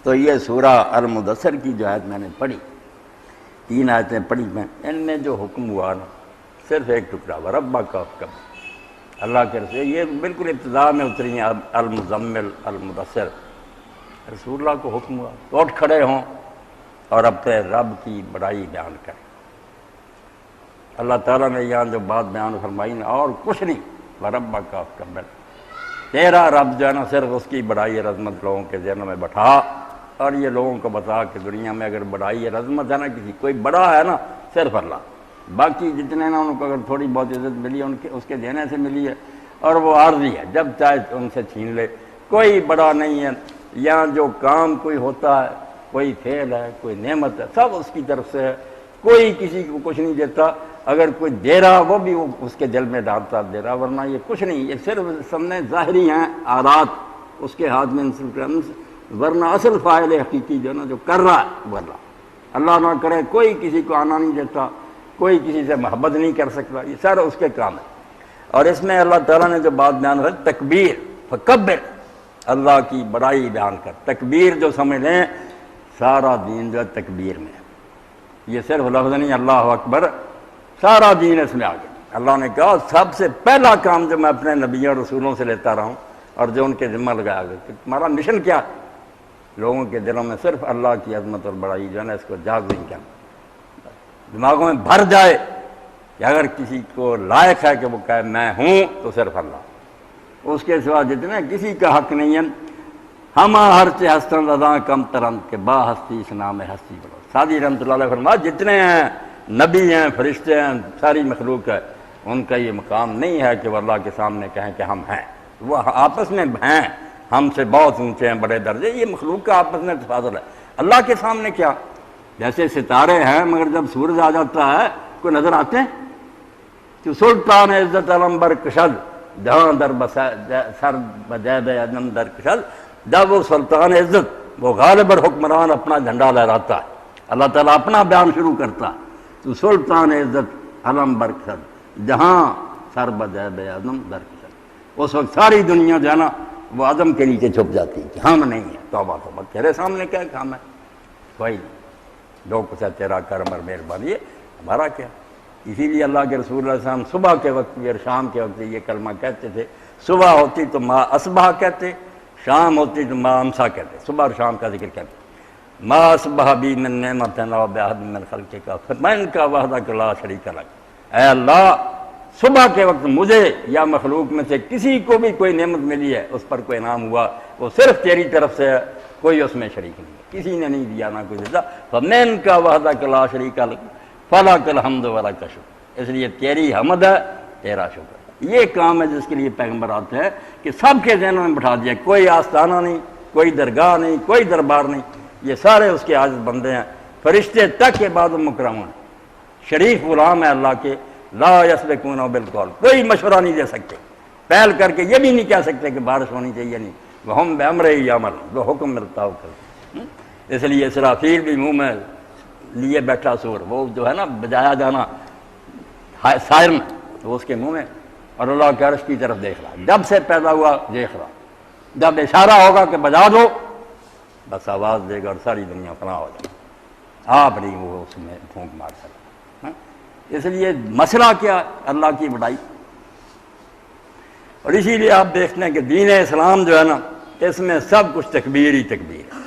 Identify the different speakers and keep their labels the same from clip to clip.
Speaker 1: تو یہ سورہ المدثر کی جو آیت میں نے پڑھی، 3 آیتیں پڑھی میں، ان میں جو حکم ہوا نا صرف ایک ٹکڑا، وربک اللہ کے رسول، یہ بالکل ابتدا میں اتری ہیں المزمل المدثر، رسول اللہ کو حکم ہوا تو اٹھ کھڑے ہوں اور اپنے رب کی بڑائی بیان کریں۔ اللہ تعالیٰ نے یہاں جو بات بیان فرمائی نا، اور کچھ نہیں، وربک تیرا رب جو ہے نا صرف اس کی بڑائی عظمت لوگوں کے ذہنوں میں بٹھا، اور یہ لوگوں کو بتا کہ دنیا میں اگر بڑائی عظمت ہے نا، کسی کوئی بڑا ہے نا صرف اللہ، باقی جتنے نا ان کو اگر تھوڑی بہت عزت ملی ان کے اس کے دینے سے ملی ہے، اور وہ عارضی ہے، جب چاہے ان سے چھین لے، کوئی بڑا نہیں ہے۔ یہاں جو کام کوئی ہوتا ہے، کوئی فعل ہے، کوئی نعمت ہے، سب اس کی طرف سے ہے، کوئی کسی کو کچھ نہیں دیتا، اگر کوئی دے رہا وہ بھی اس کے دل میں ڈالتا دے رہا، ورنہ یہ کچھ نہیں، یہ صرف سامنے ظاہری ہیں آلات اس کے ہاتھ میں، ورنہ اصل فاعل حقیقی جو نا جو کر رہا ہے وہ اللہ نہ کرے کوئی کسی کو آنا نہیں دیتا، کوئی کسی سے محبت نہیں کر سکتا، یہ سارا اس کے کام ہے۔ اور اس میں اللہ تعالیٰ نے جو بات بیان کی تکبیر، فکبر، اللہ کی بڑائی بیان کر، تکبیر جو سمجھ لیں سارا دین جو ہے تکبیر میں ہے، یہ صرف لفظ نہیں اللہ اکبر، سارا دین اس میں آ گیا۔ اللہ نے کہا سب سے پہلا کام جو میں اپنے نبیوں اور رسولوں سے لیتا رہا ہوں اور جو ان کے ذمہ لگایا گیا کہ تمہارا مشن کیا ہے، لوگوں کے دلوں میں صرف اللہ کی عظمت اور بڑائی جو ہے نا اس کو جاگزین کرنا، دماغوں میں بھر جائے کہ اگر کسی کو لائق ہے کہ وہ کہے میں ہوں تو صرف اللہ، اس کے سوا جتنے کسی کا حق نہیں ہے۔ ہم ہر چہ ہستن رضا کم ترنت کے با ہستی اس نام ہستی بڑھو، سعدی رحمۃ اللہ علیہ فرمایا جتنے ہیں نبی ہیں، فرشتے ہیں، ساری مخلوق ہے، ان کا یہ مقام نہیں ہے کہ وہ اللہ کے سامنے کہیں کہ ہم ہیں، وہ آپس میں ہیں، ہم سے بہت اونچے ہیں، بڑے درجے، یہ مخلوق کا آپس میں تفاضل ہے، اللہ کے سامنے کیا؟ جیسے ستارے ہیں مگر جب سورج آ جاتا ہے کوئی نظر آتے ہیں کہ سلطان عزت علمبر کشد جہاں در سر بجیب عدم در کشد، جب وہ سلطان عزت وہ غالب حکمران اپنا جھنڈا لہراتا ہے، اللہ تعالیٰ اپنا بیان شروع کرتا ہے تو سلطان عزت علم برکشد جہاں سر بجیب عدم در کشد، اس وقت ساری دنیا جو ہے نا وہ عدم کے نیچے چھپ جاتی ہے کہ ہم نہیں ہیں، توبہ توبہ، تیرے سامنے کیا کام ہے، کوئی نہیں، جو کچھ ہے تیرا کرم اور مہربانی ہے، ہمارا کیا؟ اسی لیے اللہ کے رسول اللہ علیہ وسلم صبح کے وقت بھی اور شام کے وقت یہ کلمہ کہتے تھے، صبح ہوتی تو ما اصبح کہتے، شام ہوتی تو ما امسا کہتے، صبح اور شام کا ذکر کرتے، ما اصبح بی من نعمت و باحد من خلقک فمن کا وحدک لا شریک لک، اے اللہ صبح کے وقت مجھے یا مخلوق میں سے کسی کو بھی کوئی نعمت ملی ہے، اس پر کوئی انعام ہوا، وہ صرف تیری طرف سے ہے، کوئی اس میں شریک نہیں، کسی نے نہیں دیا نہ کوئی دیتا، فمن کا وحدک لا شریک لک فلک الحمد ولک الشکر، اس لیے تیری حمد ہے، تیرا شکر، یہ کام ہے جس کے لیے پیغمبر آتے ہیں کہ سب کے ذہنوں میں بٹھا دیا، کوئی آستانہ نہیں، کوئی درگاہ نہیں، کوئی دربار نہیں، یہ سارے اس کے عاجز بندے ہیں، فرشتے تک عباد و مکرمون، شریف غلام ہے اللہ کے، لا یسبقونہ بالقول، کوئی مشورہ نہیں دے سکتے، پہل کر کے یہ بھی نہیں کہہ سکتے کہ بارش ہونی چاہیے نہیں، وہم بامرہ یعملون، جو حکم ملتا ہو کرتے، اس لیے اسرافیل بھی منہ میں لیے بیٹھا سور، وہ جو ہے نا بجایا جانا سائرن، تو اس کے منہ میں، اور اللہ کے عرش کی طرف دیکھ رہا، جب سے پیدا ہوا دیکھ رہا، جب اشارہ ہوگا کہ بجا دو بس آواز دے گا اور ساری دنیا فنا ہو جائے، آپ نہیں وہ اس میں پھونک مار سکتے۔ اس لیے مسئلہ کیا؟ اللہ کی بڑائی، اور اسی لیے آپ دیکھتے ہیں کہ دین اسلام جو ہے نا اس میں سب کچھ تکبیر ہی تکبیر ہے۔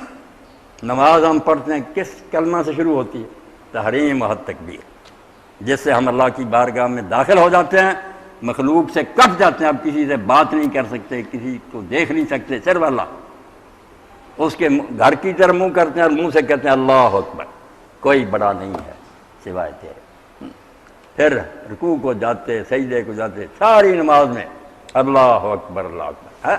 Speaker 1: نماز ہم پڑھتے ہیں کس کلمہ سے شروع ہوتی ہے؟ تحریم و تکبیر، جس سے ہم اللہ کی بارگاہ میں داخل ہو جاتے ہیں، مخلوق سے کٹ جاتے ہیں، اب کسی سے بات نہیں کر سکتے، کسی کو دیکھ نہیں سکتے، صرف اللہ، اس کے گھر کی طرف منہ کرتے ہیں اور منہ سے کہتے ہیں اللہ اکبر، کوئی بڑا نہیں ہے سوائے تیرے، پھر رکوع کو جاتے، سجدے کو جاتے، ساری نماز میں اللہ اکبر اللہ اکبر ہے۔